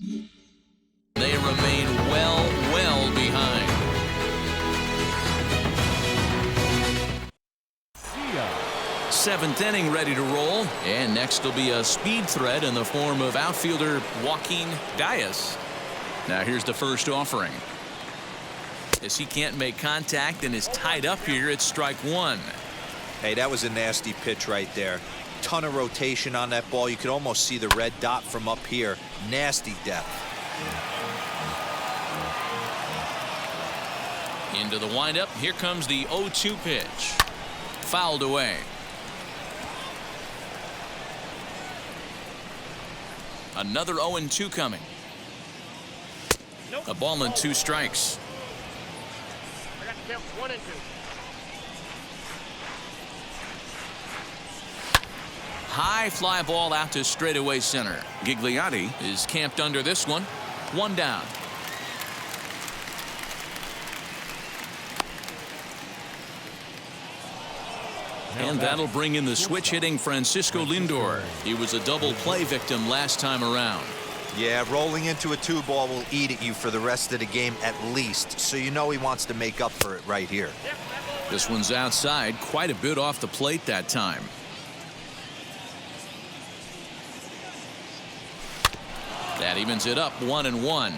They remain well behind. Seventh inning ready to roll, and next will be a speed threat in the form of outfielder Joaquin Diaz. Now here's the first offering. As he can't make contact and is tied up here, it's strike one. Hey, that was a nasty pitch right there. Ton of rotation on that ball. You could almost see the red dot from up here. Nasty depth. Into the windup. Here comes the 0-2 pitch. Fouled away. Another 0-2 coming. A ball and 2 strikes. One and two. High fly ball out to straightaway center. Gigliotti is camped under this one. One down. And that'll bring in the switch hitting Francisco Lindor. He was a double play victim last time around. Yeah, rolling into a 2-ball will eat at you for the rest of the game at least, so you know he wants to make up for it right here. This one's outside, quite a bit off the plate that time. That evens it up 1-1.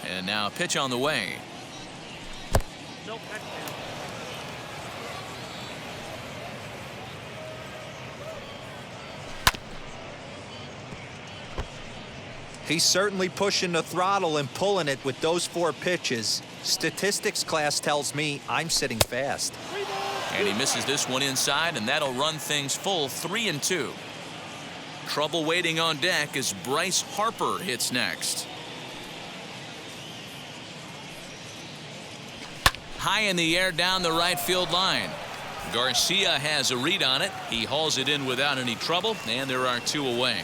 And now a pitch on the way. He's certainly pushing the throttle and pulling it with those 4 pitches. Statistics class tells me I'm sitting fast. And he misses this one inside, and that'll run things full 3-2. Trouble waiting on deck as Bryce Harper hits next. High in the air down the right field line. Garcia has a read on it. He hauls it in without any trouble, and there are 2 away.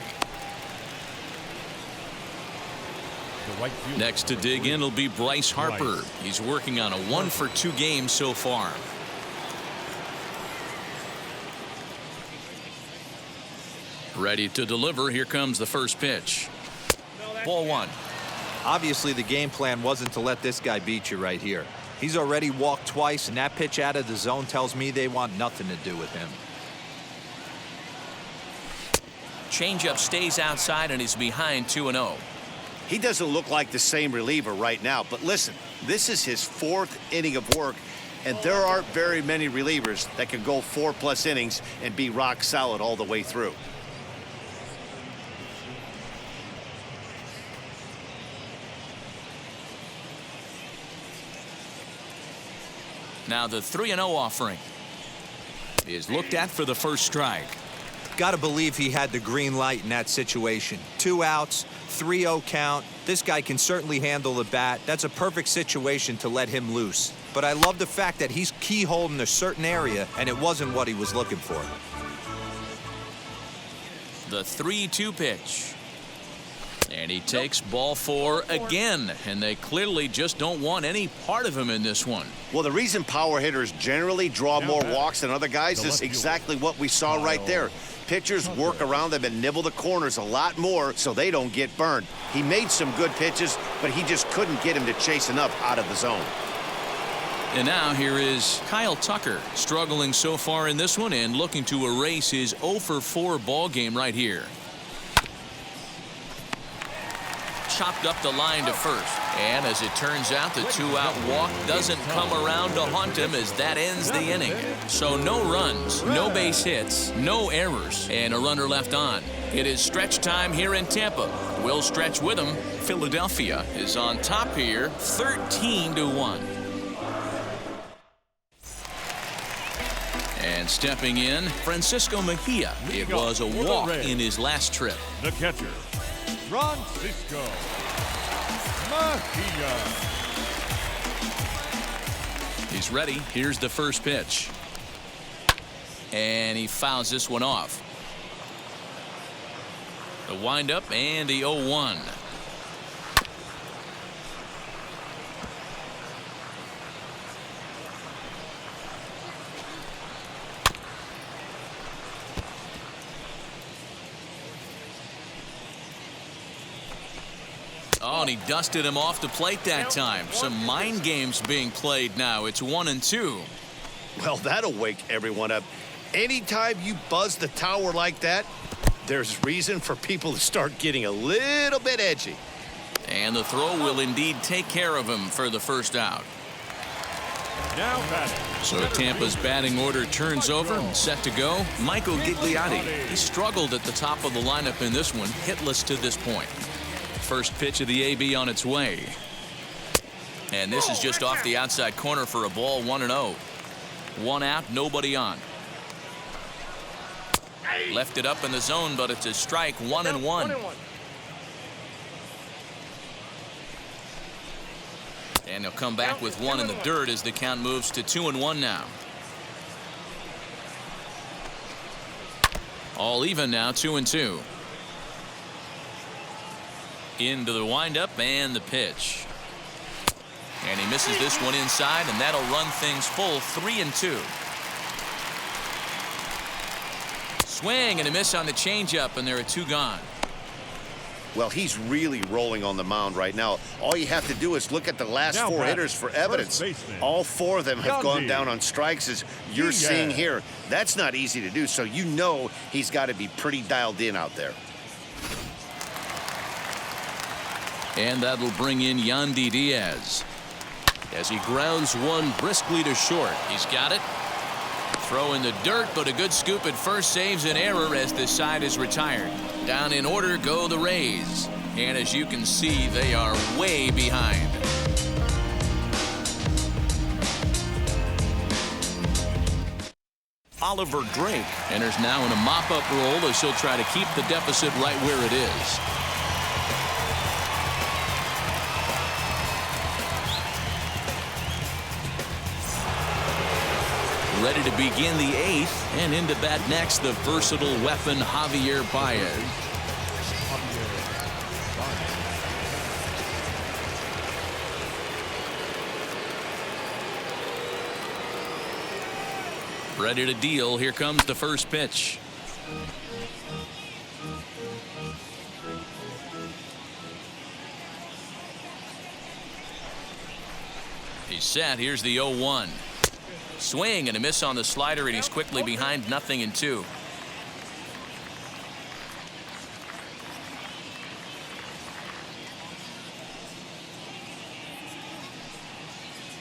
Next to dig in will be Bryce Harper. He's working on a 1-for-2 game so far. Ready to deliver. Here comes the first pitch. Ball 1. Obviously, the game plan wasn't to let this guy beat you right here. He's already walked twice, and that pitch out of the zone tells me they want nothing to do with him. Changeup stays outside, and he's behind 2-0. He doesn't look like the same reliever right now, but listen, this is his 4th inning of work, and there aren't very many relievers that can go 4+ innings and be rock solid all the way through. Now the 3-0 offering is looked at for the first strike. Got to believe he had the green light in that situation. 2 outs, 3-0 count. This guy can certainly handle the bat. That's a perfect situation to let him loose. But I love the fact that he's keyholed in a certain area, and it wasn't what he was looking for. The 3-2 pitch. And he takes ball 4 again, and they clearly just don't want any part of him in this one. Well, the reason power hitters generally draw more walks than other guys is exactly what we saw right there. Pitchers work around them and nibble the corners a lot more so they don't get burned. He made some good pitches, but he just couldn't get him to chase enough out of the zone. And now here is Kyle Tucker, struggling so far in this one and looking to erase his 0-for-4 ball game right here. Chopped up the line to first, and as it turns out, the 2-out walk doesn't come around to haunt him as that ends the inning. So no runs, no base hits, no errors, and a runner left on. It is stretch time here in Tampa. We'll stretch with him. Philadelphia is on top here, 13-1. And stepping in, Francisco Mejia. It was a walk in his last trip. The catcher, Francisco Mejia. He's ready. Here's the first pitch. And he fouls this one off. The windup and the 0-1. Oh, and he dusted him off the plate that time. Some mind games being played now. It's 1-2. Well, that'll wake everyone up. Anytime you buzz the tower like that, there's reason for people to start getting a little bit edgy. And the throw will indeed take care of him for the first out. Now batting. So Tampa's batting order turns over and set to go. Michael Gigliotti. He struggled at the top of the lineup in this one, hitless to this point. First pitch of the AB on its way. And this is just off the outside corner for a ball, 1-0. One out, nobody on. Left it up in the zone, but it's a strike, 1-1. And he'll come back with one in the dirt as the count moves to 2-1 now. All even now, 2-2. Into the windup and the pitch. And he misses this one inside, and that'll run things full, 3-2. Swing and a miss on the changeup, and there are two gone. Well, he's really rolling on the mound right now. All you have to do is look at the last four hitters for evidence. All four of them have gone down on strikes, as you're seeing here. That's not easy to do, so you know he's got to be pretty dialed in out there. And that'll bring in Yandy Diaz as he grounds one briskly to short. He's got it. Throw in the dirt, but a good scoop at first saves an error as the side is retired. Down in order go the Rays. And as you can see, they are way behind. Oliver Drake enters now in a mop-up role as he'll try to keep the deficit right where it is. Ready to begin the eighth, and into bat next, the versatile weapon Javier Baez. Ready to deal. Here comes the first pitch. He's set. Here's the 0-1. Swing and a miss on the slider, and he's quickly behind 0-2.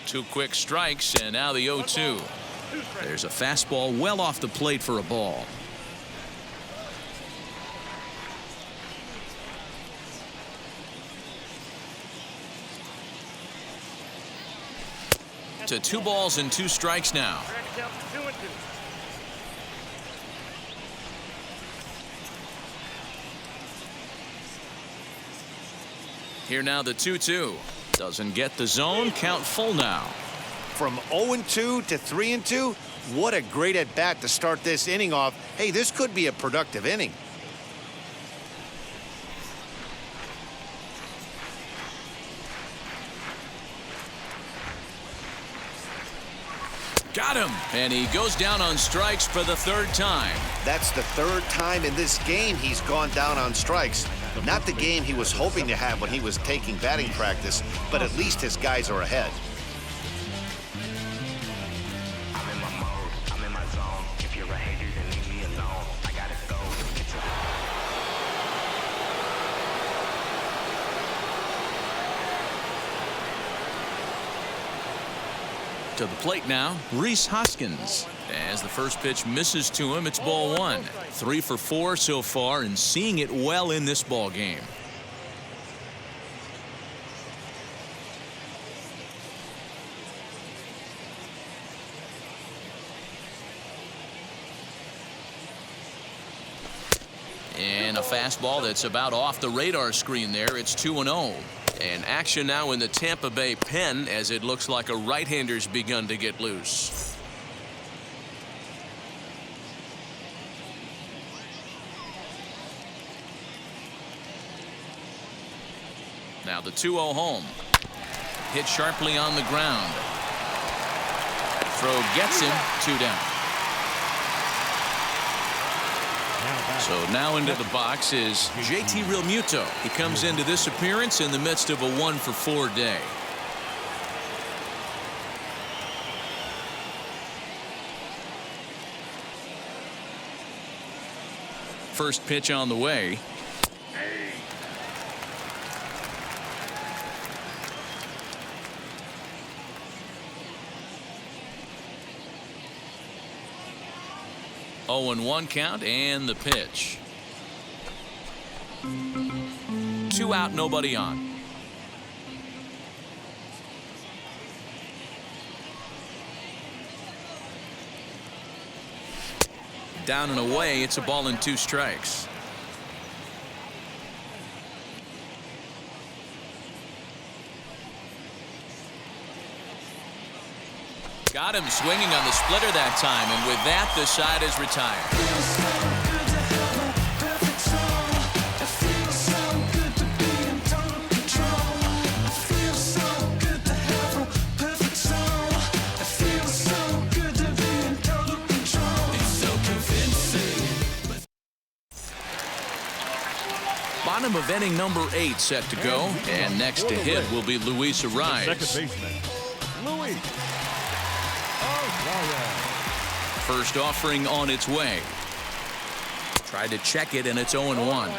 Two quick strikes, and now the 0-2. There's a fastball well off the plate for a ball. To 2 balls and 2 strikes now. Here now the 2-2. Doesn't get the zone. Count full now. From 0-2 to 3-2, what a great at bat to start this inning off. Hey, this could be a productive inning. Got him, and he goes down on strikes for the 3rd time. That's the 3rd time in this game he's gone down on strikes. Not the game he was hoping to have when he was taking batting practice, but at least his guys are ahead. I'm in my mode, I'm in my zone. If you're a hater, then leave me alone. I gotta go. To the plate now, Rhys Hoskins. As the first pitch misses to him, it's ball 1. 3 for 4 so far, and seeing it well in this ball game. And a fastball that's about off the radar screen there. It's 2-0. And action now in the Tampa Bay pen, as it looks like a right-hander's begun to get loose. Now the 2-0 home. Hit sharply on the ground. Throw gets him. 2 down. Now back. So now into the box is JT Realmuto. He comes into this appearance in the midst of a 1-for-4 day. First pitch on the way. Oh, and 1 count and the pitch. 2 out, nobody on. Down and away, it's a ball and 2 strikes. Got him swinging on the splitter that time, and with that, the side is retired. Bottom of inning number 8 set to go, and next to hit will be Luis Ariz. Second baseman, Luis. First offering on its way. Tried to check it, and it's 0-1.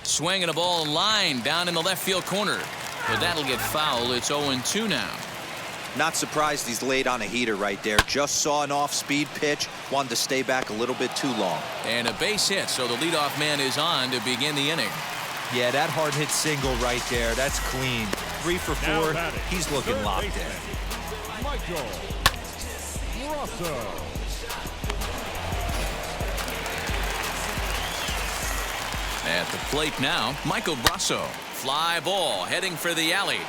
Swinging a ball line down in the left field corner. But that'll get foul. It's 0-2 now. Not surprised he's laid on a heater right there. Just saw an off-speed pitch. Wanted to stay back a little bit too long. And a base hit, so the leadoff man is on to begin the inning. Yeah, that hard hit single right there. That's clean. 3 for 4. He's looking locked in. Michael Brasso. At the plate now, Michael Brasso. Fly ball heading for the alley.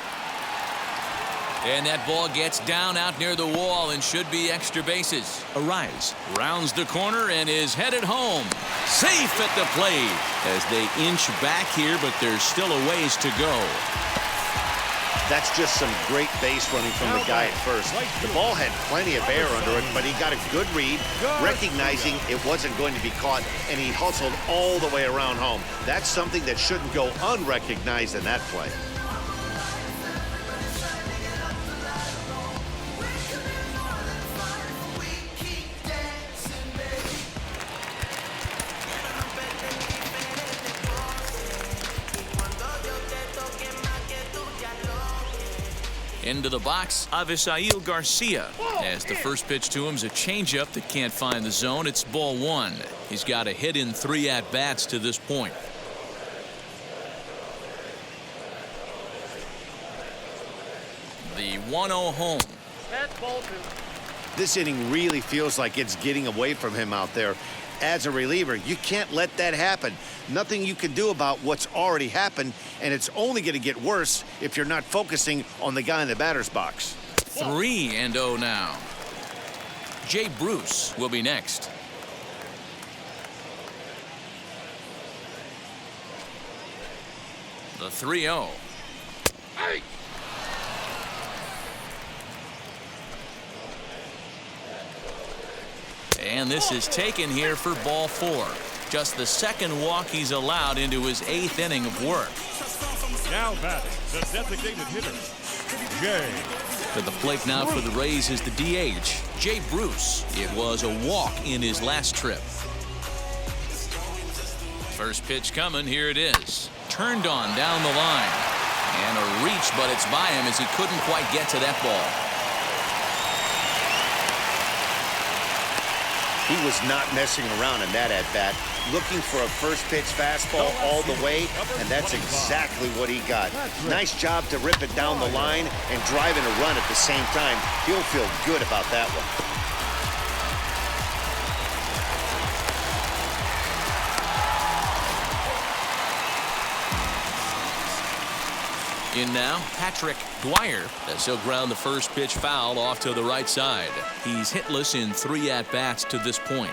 And that ball gets down out near the wall and should be extra bases. Ariz rounds the corner and is headed home. Safe at the plate as they inch back here, but there's still a ways to go. That's just some great base running from the guy at first. The ball had plenty of air under it, but he got a good read, recognizing it wasn't going to be caught, and he hustled all the way around home. That's something that shouldn't go unrecognized in that play. Into the box, Avisail Garcia. As the first pitch to him is a changeup that can't find the zone. It's ball 1. He's got a hit in 3 at-bats to this point. The 1-0 home. This inning really feels like it's getting away from him out there. As a reliever, you can't let that happen. Nothing you can do about what's already happened, and it's only going to get worse if you're not focusing on the guy in the batter's box. 3-0 now. Jay Bruce will be next. The 3-0. And this is taken here for ball 4. Just the second walk he's allowed into his 8th inning of work. Now batting, the designated hitter, Jay. To the plate now for the Rays is the DH, Jay Bruce. It was a walk in his last trip. First pitch coming, here it is. Turned on down the line. And a reach, but it's by him as he couldn't quite get to that ball. He was not messing around in that at-bat, looking for a first-pitch fastball all the way, and that's exactly what he got. Nice job to rip it down the line and drive in a run at the same time. He'll feel good about that one. In now, Patrick Dwyer, as he'll ground the first pitch foul off to the right side. He's hitless in 3 at-bats to this point.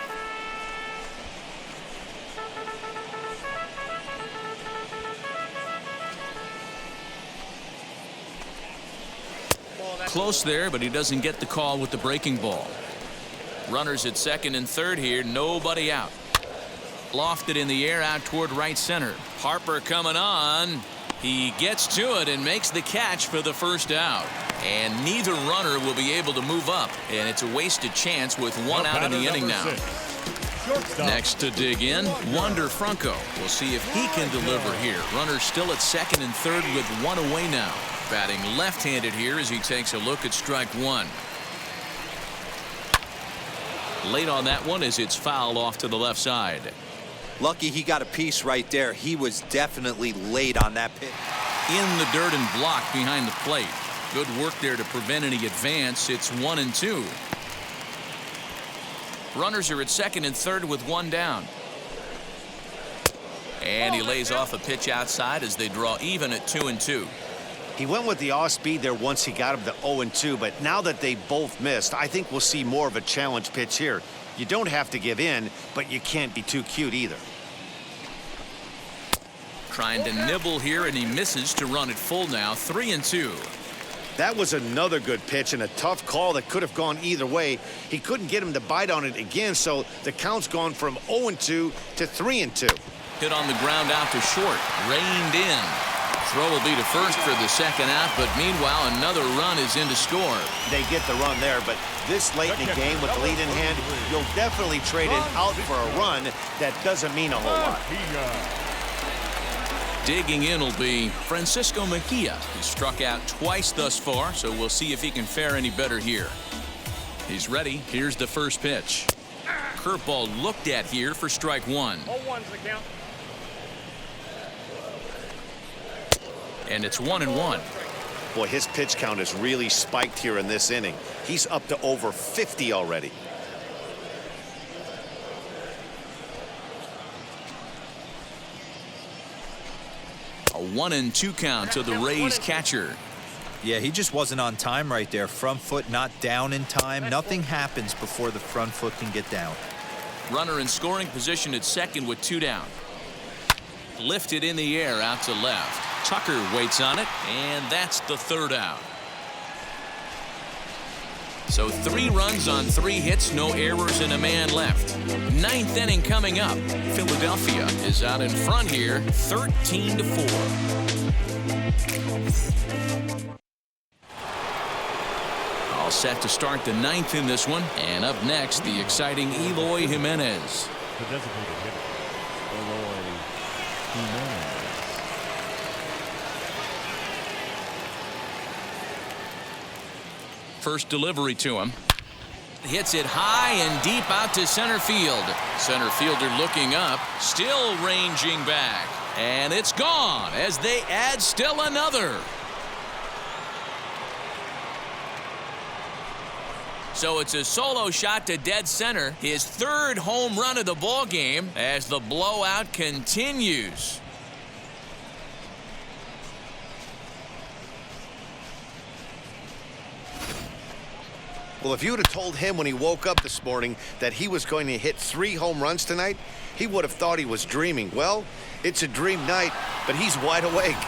close there, but he doesn't get the call with the breaking ball. Runners at second and third here. Nobody out. Lofted in the air out toward right center. Harper coming on. He gets to it and makes the catch for the first out. And neither runner will be able to move up. And it's a wasted chance with one out in the inning now. Next to dig in, Wander Franco. We'll see if he can deliver here. Runner still at second and third with one away now. Batting left-handed here as he takes a look at strike one. Late on that one as it's fouled off to the left side. Lucky he got a piece right there. He was definitely late on that pitch. In the dirt and blocked behind the plate. Good work there to prevent any advance. It's 1-2. Runners are at second and third with one down. And he lays off a pitch outside as they draw even at 2-2. He went with the off speed there once he got him to 0-2, but now that they both missed, I think we'll see more of a challenge pitch here. You don't have to give in, but you can't be too cute either. Trying to nibble here, and he misses to run it full now. 3-2. That was another good pitch and a tough call that could have gone either way. He couldn't get him to bite on it again, so the count's gone from 0-2 to 3-2. Hit on the ground out to short. Reined in. Throw will be to first for the second out, but meanwhile another run is in to score. They get the run there, but this late in the game with the lead in hand, you'll definitely trade it out for a run. That doesn't mean a whole lot. Digging in will be Francisco Mejia. He's struck out twice thus far, so we'll see if he can fare any better here. He's ready. Here's the first pitch. Curveball looked at here for strike one. 0-1's the count. And it's 1-1. Boy, his pitch count is really spiked here in this inning. He's up to over 50 already. A 1-2 count to the Rays catcher. Yeah, he just wasn't on time right there. Front foot not down in time. Nothing happens before the front foot can get down. Runner in scoring position at second with two down. Lifted in the air out to left. Tucker waits on it, and that's the third out. So 3 runs on 3 hits, no errors, and a man left. Ninth inning coming up. Philadelphia is out in front here, 13-4. All set to start the ninth in this one, and up next, the exciting Eloy Jimenez. The designated hitter, Eloy Jimenez. First delivery to him. Hits it high and deep out to center field. Center fielder looking up, still ranging back. And it's gone as they add still another. So it's a solo shot to dead center. His 3rd home run of the ball game as the blowout continues. Well, if you would have told him when he woke up this morning that he was going to hit 3 home runs tonight, he would have thought he was dreaming. Well, it's a dream night, but he's wide awake.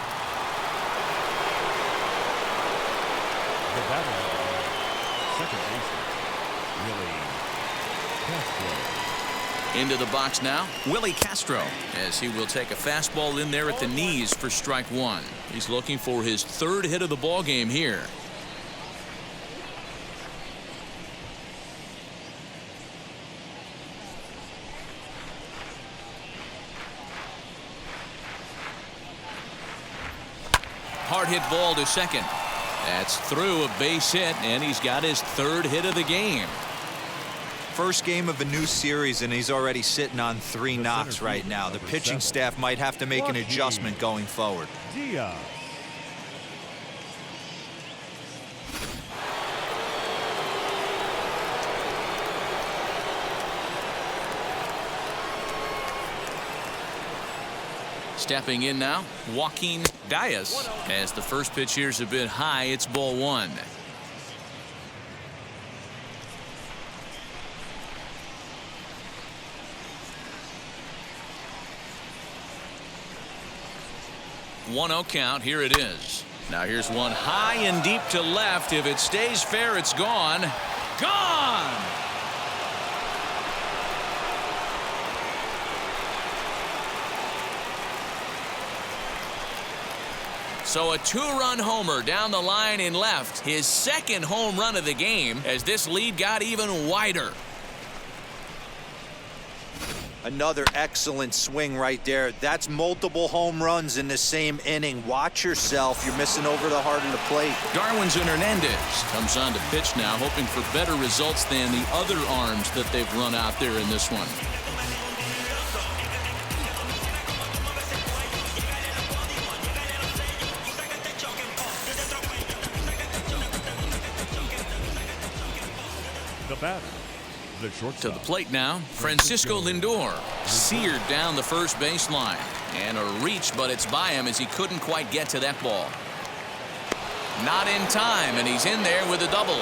The batter, second baseman, Willie Castro. Into the box now, Willie Castro, as he will take a fastball in there at the knees for strike one. He's looking for his 3rd hit of the ball game here. Hard hit ball to second. That's through, a base hit, and he's got his 3rd hit of the game. First game of a new series, and he's already sitting on 3 knocks right now. The pitching staff might have to make an adjustment going forward. Diaz. Stepping in now, Joaquin Diaz. As the first pitch here's a bit high, it's ball 1. One 0 count. Here it is. Now here's one high and deep to left. If it stays fair, it's gone. Gone! So a two-run homer down the line in left. His second home run of the game as this lead got even wider. Another excellent swing right there. That's multiple home runs in the same inning. Watch yourself. You're missing over the heart of the plate. Darwinzon Hernandez comes on to pitch now, hoping for better results than the other arms that they've run out there in this one. The batter, the shortstop. To the plate now, Francisco Lindor. Seared down the first baseline. And a reach, but it's by him as he couldn't quite get to that ball. Not in time, and he's in there with a double.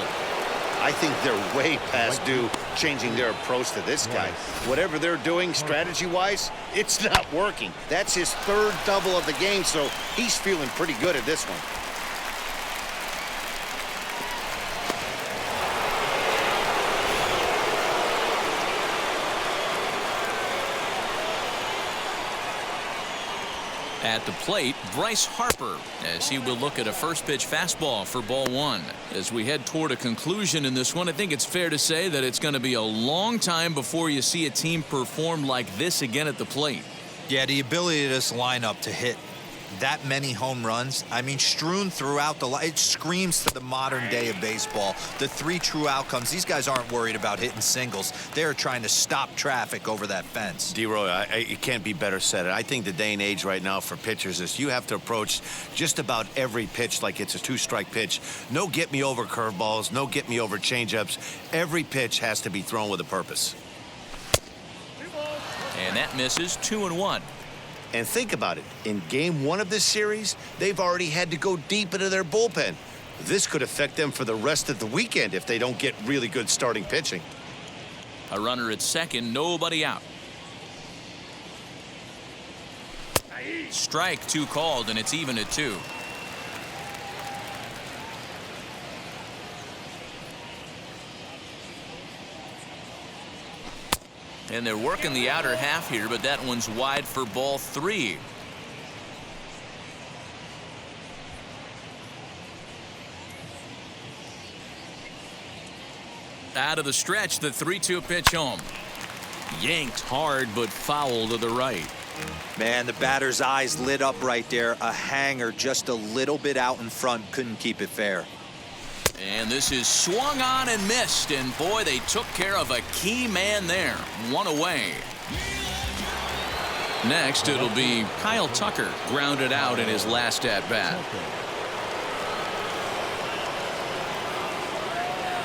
I think they're way past due changing their approach to this guy. Whatever they're doing strategy-wise, it's not working. That's his third double of the game, so he's feeling pretty good at this one. At the plate, Bryce Harper, as he will look at a first pitch fastball for ball one. As we head toward a conclusion in this one, I think it's fair to say that it's going to be a long time before you see a team perform like this again at the plate. Yeah, the ability of this lineup to hit that many home runs, I mean, strewn throughout the line, it screams to the modern day of baseball. The three true outcomes, these guys aren't worried about hitting singles. They're trying to stop traffic over that fence. D-Roy, it can't be better said. I think the day and age right now for pitchers is you have to approach just about every pitch like it's a two-strike pitch. No get-me-over curveballs, no get-me-over changeups. Every pitch has to be thrown with a purpose. And that misses 2-1. And think about it. In game one of this series, they've already had to go deep into their bullpen. This could affect them for the rest of the weekend if they don't get really good starting pitching. A runner at second, nobody out. Strike two called, and it's even at 2. And they're working the outer half here, but that one's wide for ball 3. Out of the stretch, the 3-2 pitch home. Yanked hard, but foul to the right. Man, the batter's eyes lit up right there. A hanger just a little bit out in front. Couldn't keep it fair. And this is swung on and missed, and boy, they took care of a key man there. 1 away. Next, it'll be Kyle Tucker, grounded out in his last at-bat.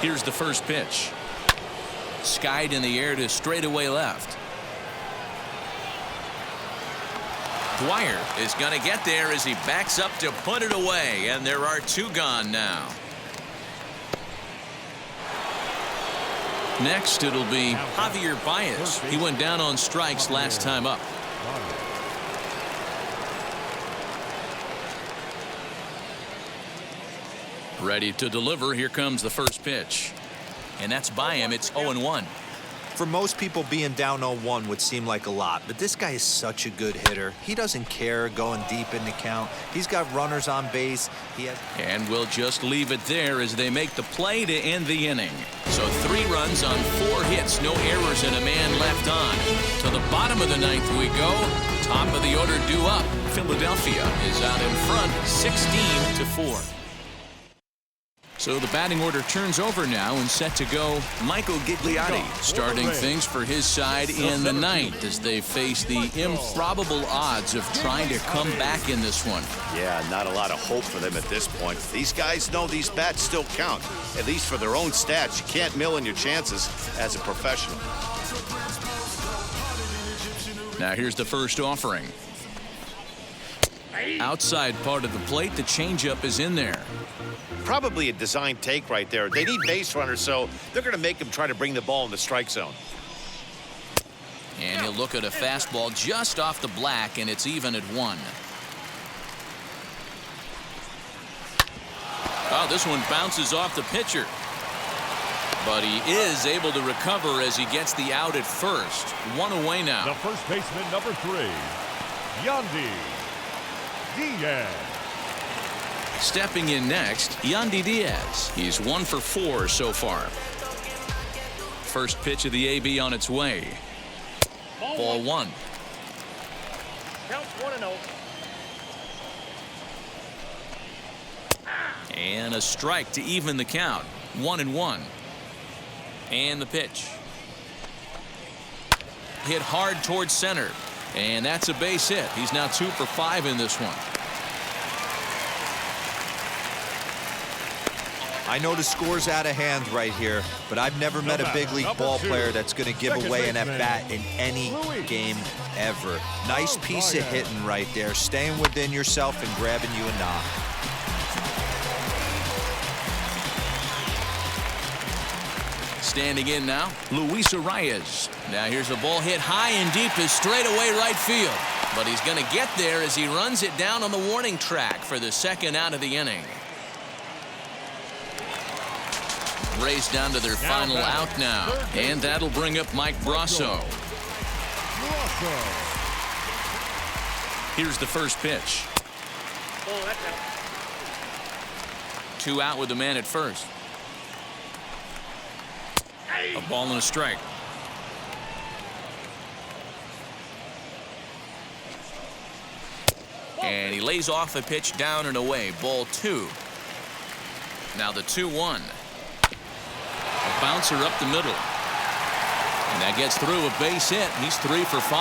Here's the first pitch. Skied in the air to straightaway left. Dwyer is going to get there as he backs up to put it away, and there are 2 gone now. Next, it'll be Javier Baez. He went down on strikes last time up. Ready to deliver. Here comes the first pitch. And that's by him. It's 0-1. For most people, being down 0-1 would seem like a lot, but this guy is such a good hitter. He doesn't care going deep in the count. He's got runners on base. And we'll just leave it there as they make the play to end the inning. So 3 runs on 4 hits, no errors, and a man left on. To the bottom of the 9th we go. Top of the order due up. Philadelphia is out in front, 16-4. So the batting order turns over now and set to go Michael Gigliotti, starting things for his side in the 9th as they face the improbable odds of trying to come back in this one. Yeah, not a lot of hope for them at this point. These guys know these bats still count, at least for their own stats. You can't mill in your chances as a professional. Now here's the first offering. Outside part of the plate, the changeup is in there. Probably a design take right there. They need base runners, so they're going to make them try to bring the ball in the strike zone. And he'll look at a fastball just off the black, and it's even at 1. Oh, this one bounces off the pitcher. But he is able to recover as he gets the out at first. One away now. The first baseman, number 3, Yandy Diaz. Stepping in next, Yandy Diaz. He's 1 for 4 so far. First pitch of the AB on its way. Ball 1. Counts 1-0. And a strike to even the count. 1-1. And the pitch. Hit hard towards center. And that's a base hit. He's now 2 for 5 in this one. I know the score's out of hand right here, but I've never met a big league ball player that's going to give away an at-bat in any game ever. Nice piece of hitting right there, staying within yourself and grabbing you a knock. Standing in now, Luis Arias. Now here's a ball hit high and deep to straightaway right field. But he's going to get there as he runs it down on the warning track for the second out of the inning. Rays down to their final out now. And that'll bring up Mike Brasso. Here's the first pitch. 2 out with the man at first. A ball and a strike. And he lays off a pitch down and away. Ball 2. Now the 2-1. A bouncer up the middle. And that gets through a base hit. He's 3 for 5.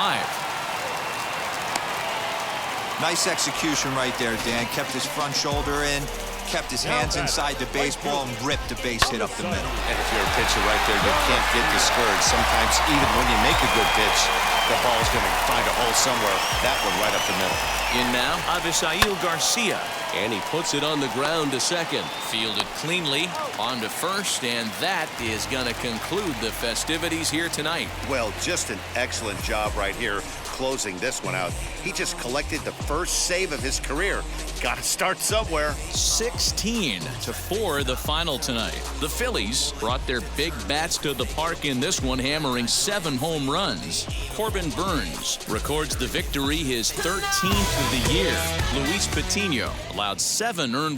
Nice execution right there, Dan. Kept his front shoulder in, kept his hands inside the baseball, and ripped a base hit up the middle. And if you're a pitcher right there, you can't get discouraged. Sometimes even when you make a good pitch, the ball's going to find a hole somewhere. That one right up the middle. In now, Avisail Garcia. And he puts it on the ground to second. Fielded cleanly on to first, and that is going to conclude the festivities here tonight. Well, just an excellent job right here closing this one out. He just collected the first save of his career. Got to start somewhere. 16-4 the final tonight. The Phillies brought their big bats to the park in this one, hammering 7 home runs. Corbin Burns records the victory, his 13th of the year. Luis Patino allowed 7 earned